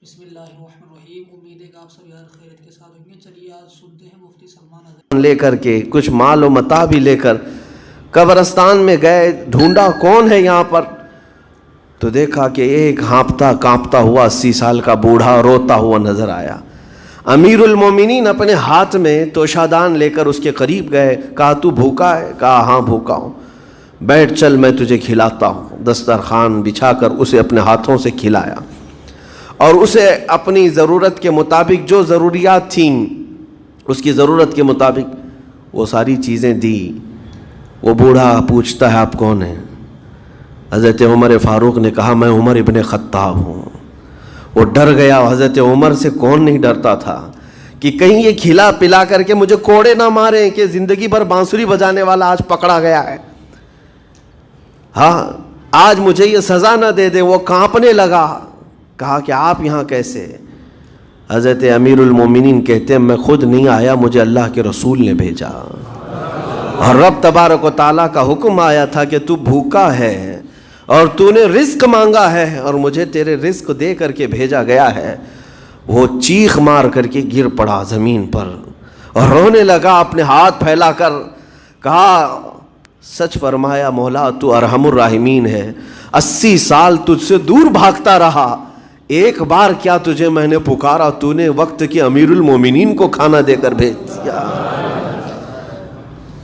بسم اللہ الرحمن الرحیم۔ امید ہے کہ آپ سب یار خیریت کے ساتھ ہوں گے۔ چلیے آج سنتے ہیں مفتی سلمان اظہر لے کر کے کچھ مال و متاع بھی لے کر قبرستان میں گئے، ڈھونڈا کون ہے یہاں پر، تو دیکھا کہ ایک ہانپتا کانپتا ہوا 80 سال کا بوڑھا روتا ہوا نظر آیا۔ امیر المومنین اپنے ہاتھ میں توشادان لے کر اس کے قریب گئے، کہا تو بھوکا ہے؟ کہا ہاں بھوکا ہوں۔ بیٹھ چل میں تجھے کھلاتا ہوں۔ دسترخوان بچھا کر اسے اپنے ہاتھوں سے کھلایا اور اسے اپنی ضرورت کے مطابق جو ضروریات تھیں اس کی ضرورت کے مطابق وہ ساری چیزیں دی۔ وہ بوڑھا پوچھتا ہے آپ کون ہیں؟ حضرت عمر فاروق نے کہا میں عمر ابن خطاب ہوں۔ وہ ڈر گیا۔ حضرت عمر سے کون نہیں ڈرتا تھا کہ کہیں یہ کھلا پلا کر کے مجھے کوڑے نہ ماریں کہ زندگی بھر بانسری بجانے والا آج پکڑا گیا ہے، ہاں آج مجھے یہ سزا نہ دے دے۔ وہ کانپنے لگا، کہا کہ آپ یہاں کیسے؟ حضرت امیر المومنین کہتے ہیں میں خود نہیں آیا، مجھے اللہ کے رسول نے بھیجا، اور رب تبارک و تعالیٰ کا حکم آیا تھا کہ تو بھوکا ہے اور تو نے رزق مانگا ہے اور مجھے تیرے رزق دے کر کے بھیجا گیا ہے۔ وہ چیخ مار کر کے گر پڑا زمین پر اور رونے لگا، اپنے ہاتھ پھیلا کر کہا سچ فرمایا مولا تو ارحم الراحمین ہے۔ 80 سال تجھ سے دور بھاگتا رہا، ایک بار کیا تجھے میں نے پکارا، تو نے وقت کی امیر المومنین کو کھانا دے کر بھیج دیا۔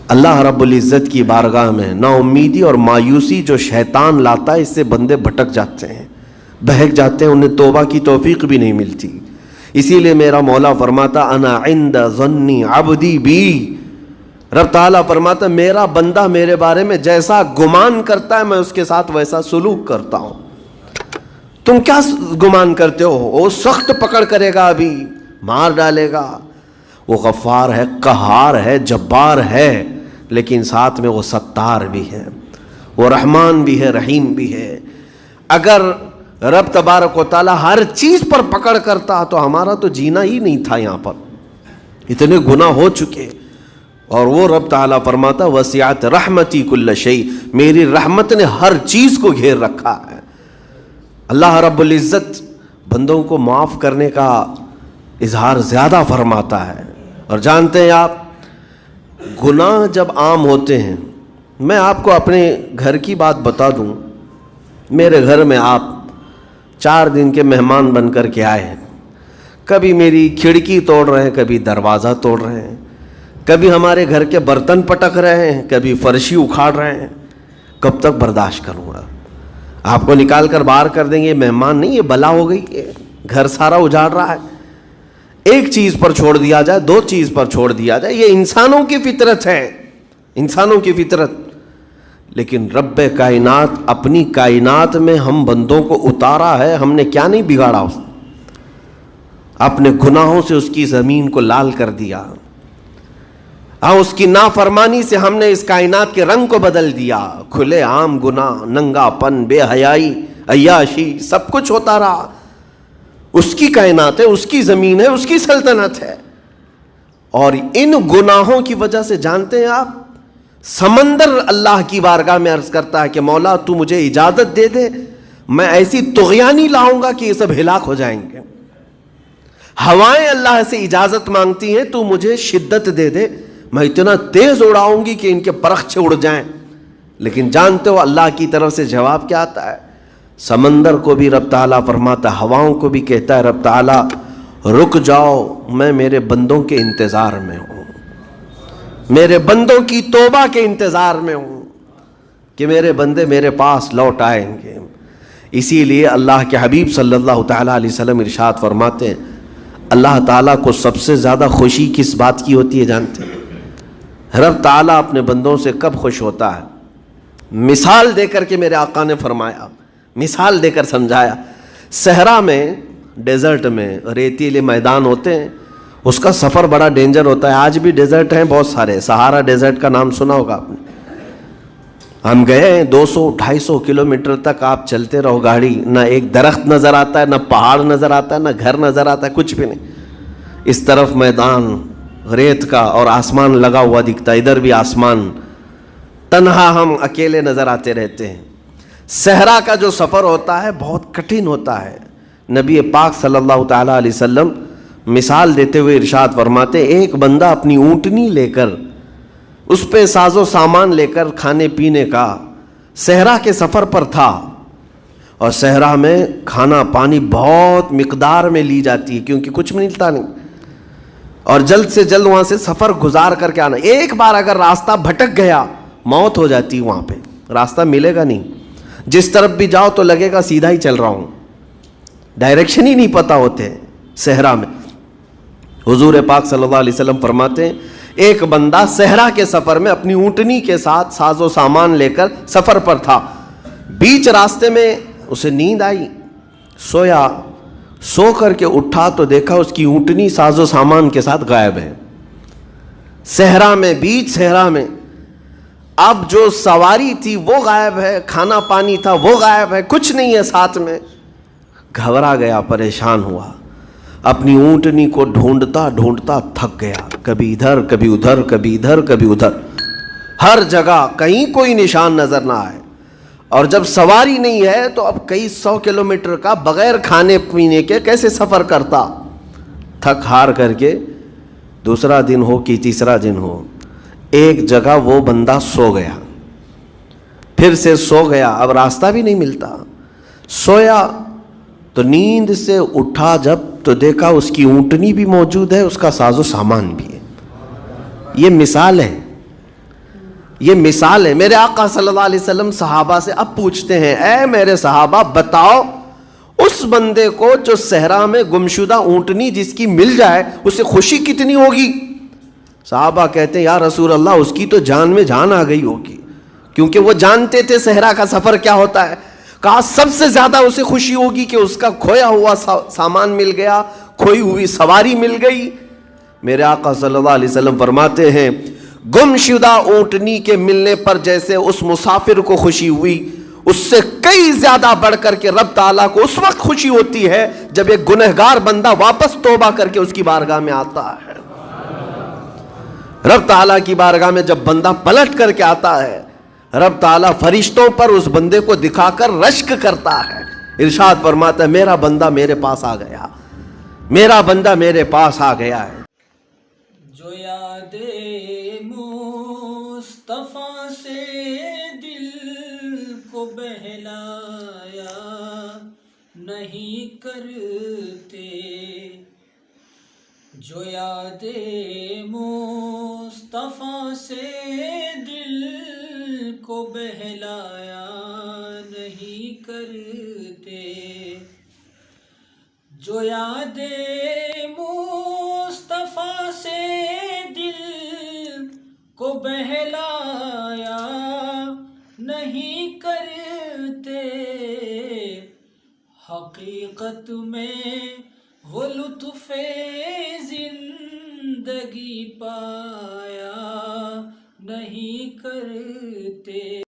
اللہ رب العزت کی بارگاہ میں نا امیدی اور مایوسی جو شیطان لاتا ہے، اس سے بندے بھٹک جاتے ہیں، بہک جاتے ہیں، انہیں توبہ کی توفیق بھی نہیں ملتی۔ اسی لیے میرا مولا فرماتا انا عند ظن عبدی بی، رب تعالیٰ فرماتا میرا بندہ میرے بارے میں جیسا گمان کرتا ہے میں اس کے ساتھ ویسا سلوک کرتا ہوں۔ تم کیا گمان کرتے ہو؟ وہ سخت پکڑ کرے گا، ابھی مار ڈالے گا۔ وہ غفار ہے، قہار ہے، جبار ہے، لیکن ساتھ میں وہ ستار بھی ہے، وہ رحمان بھی ہے، رحیم بھی ہے۔ اگر رب تبارک و تعالیٰ ہر چیز پر پکڑ کرتا تو ہمارا تو جینا ہی نہیں تھا یہاں پر، اتنے گناہ ہو چکے۔ اور وہ رب تعالیٰ فرماتا وسعت رحمتی کل شیء، میری رحمت نے ہر چیز کو گھیر رکھا ہے۔ اللہ رب العزت بندوں کو معاف کرنے کا اظہار زیادہ فرماتا ہے۔ اور جانتے ہیں آپ گناہ جب عام ہوتے ہیں، میں آپ کو اپنے گھر کی بات بتا دوں، میرے گھر میں آپ 4 دن کے مہمان بن کر کے آئے ہیں، کبھی میری کھڑکی توڑ رہے ہیں، کبھی دروازہ توڑ رہے ہیں، کبھی ہمارے گھر کے برتن پٹک رہے ہیں، کبھی فرشی اکھاڑ رہے ہیں، کب تک برداشت کروں گا؟ آپ کو نکال کر باہر کر دیں گے، مہمان نہیں، یہ بلا ہو گئی کہ گھر سارا اجاڑ رہا ہے۔ ایک چیز پر چھوڑ دیا جائے، 2 چیز پر چھوڑ دیا جائے، یہ انسانوں کی فطرت ہے، انسانوں کی فطرت۔ لیکن رب کائنات اپنی کائنات میں ہم بندوں کو اتارا ہے، ہم نے کیا نہیں بگاڑا اس، اپنے گناہوں سے اس کی زمین کو لال کر دیا، اس کی نافرمانی سے ہم نے اس کائنات کے رنگ کو بدل دیا۔ کھلے عام گناہ، ننگا پن، بے حیائی، عیاشی، سب کچھ ہوتا رہا۔ اس کی کائنات ہے، اس کی زمین ہے، اس کی سلطنت ہے۔ اور ان گناہوں کی وجہ سے جانتے ہیں آپ، سمندر اللہ کی بارگاہ میں عرض کرتا ہے کہ مولا تو مجھے اجازت دے دے، میں ایسی طغیانی لاؤں گا کہ یہ سب ہلاک ہو جائیں گے۔ ہوائیں اللہ سے اجازت مانگتی ہیں تو مجھے شدت دے دے، میں اتنا تیز اڑاؤں گی کہ ان کے پرخچے اڑ جائیں۔ لیکن جانتے ہو اللہ کی طرف سے جواب کیا آتا ہے؟ سمندر کو بھی رب تعالیٰ فرماتا ہے، ہواؤں کو بھی کہتا ہے رب تعالیٰ رک جاؤ، میں میرے بندوں کے انتظار میں ہوں، میرے بندوں کی توبہ کے انتظار میں ہوں کہ میرے بندے میرے پاس لوٹ آئیں گے۔ اسی لیے اللہ کے حبیب صلی اللہ تعالیٰ علیہ وسلم ارشاد فرماتے ہیں اللہ تعالیٰ کو سب سے زیادہ خوشی کس بات کی ہوتی ہے جانتے ہیں؟ رب تعالیٰ اپنے بندوں سے کب خوش ہوتا ہے؟ مثال دے کر کے میرے آقا نے فرمایا، مثال دے کر سمجھایا۔ صحرا میں، ڈیزرٹ میں ریتیلے میدان ہوتے ہیں، اس کا سفر بڑا ڈینجر ہوتا ہے۔ آج بھی ڈیزرٹ ہیں بہت سارے، سہارا ڈیزرٹ کا نام سنا ہوگا آپ نے۔ ہم گئے ہیں 200-250 کلومیٹر تک آپ چلتے رہو گاڑی، نہ ایک درخت نظر آتا ہے، نہ پہاڑ نظر آتا ہے، نہ گھر نظر آتا ہے، کچھ بھی نہیں۔ اس طرف میدان ریت کا اور آسمان لگا ہوا دکھتا ہے، ادھر بھی آسمان، تنہا ہم اکیلے نظر آتے رہتے ہیں۔ صحرا کا جو سفر ہوتا ہے بہت کٹھن ہوتا ہے، نبی پاک صلی اللہ تعالیٰ علیہ وسلم مثال دیتے ہوئے ارشاد فرماتے ایک بندہ اپنی اونٹنی لے کر اس پہ ساز و سامان لے کر کھانے پینے کا صحرا کے سفر پر تھا، اور صحرا میں کھانا پانی بہت مقدار میں لی جاتی ہے کیونکہ کچھ ملتا نہیں، اور جلد سے جلد وہاں سے سفر گزار کر کے آنا. ایک بار اگر راستہ بھٹک گیا موت ہو جاتی، وہاں پہ راستہ ملے گا نہیں. جس طرف بھی جاؤ تو لگے گا سیدھا ہی چل رہا ہوں، ڈائریکشن ہی نہیں پتہ ہوتے صحرا میں. حضور پاک صلی اللہ علیہ وسلم فرماتے ہیں ایک بندہ صحرا کے سفر میں اپنی اونٹنی کے ساتھ ساز و سامان لے کر سفر پر تھا، بیچ راستے میں اسے نیند آئی، سویا، سو کر کے اٹھا تو دیکھا اس کی اونٹنی ساز و سامان کے ساتھ غائب ہے، صحرا میں، بیچ صحرا میں. اب جو سواری تھی وہ غائب ہے، کھانا پانی تھا وہ غائب ہے، کچھ نہیں ہے ساتھ میں. گھبرا گیا، پریشان ہوا، اپنی اونٹنی کو ڈھونڈتا ڈھونڈتا تھک گیا، کبھی ادھر کبھی ادھر، کبھی ادھر کبھی ادھر، ہر جگہ کہیں کوئی نشان نظر نہ آئے. اور جب سواری نہیں ہے تو اب کئی 100 کلومیٹر کا بغیر کھانے پینے کے کیسے سفر کرتا. تھک ہار کر کے دوسرا دن ہو کہ تیسرا دن ہو، ایک جگہ وہ بندہ سو گیا، پھر سے سو گیا، اب راستہ بھی نہیں ملتا. سویا تو نیند سے اٹھا جب تو دیکھا اس کی اونٹنی بھی موجود ہے، اس کا ساز و سامان بھی ہے. یہ مثال ہے، یہ مثال ہے. میرے آقا صلی اللہ علیہ وسلم صحابہ سے اب پوچھتے ہیں اے میرے صحابہ بتاؤ اس بندے کو جو صحرا میں گمشدہ اونٹنی جس کی مل جائے اسے خوشی کتنی ہوگی. صحابہ کہتے ہیں یا رسول اللہ اس کی تو جان میں جان آ گئی ہوگی، کیونکہ وہ جانتے تھے صحرا کا سفر کیا ہوتا ہے. کہا سب سے زیادہ اسے خوشی ہوگی کہ اس کا کھویا ہوا سامان مل گیا، کھوئی ہوئی سواری مل گئی. میرے آقا صلی اللہ علیہ وسلم فرماتے ہیں گمشدہ اونٹنی کے ملنے پر جیسے اس مسافر کو خوشی ہوئی، اس سے کئی زیادہ بڑھ کر کے رب تعالیٰ کو اس وقت خوشی ہوتی ہے جب ایک گنہگار بندہ واپس توبہ کر کے اس کی بارگاہ میں آتا ہے. رب تعالیٰ کی بارگاہ میں جب بندہ پلٹ کر کے آتا ہے، رب تعالیٰ فرشتوں پر اس بندے کو دکھا کر رشک کرتا ہے. ارشاد فرماتا ہے میرا بندہ میرے پاس آ گیا، میرا بندہ میرے پاس آ گیا ہے. جو یاد مصطفیٰ سے دل کو بہلایا نہیں کرتے، جو یاد مصطفیٰ سے دل کو بہلایا نہیں کرتے، جو یاد مصطفیٰ سے دل کو بہلایا نہیں کرتے، حقیقت میں وہ لطف زندگی پا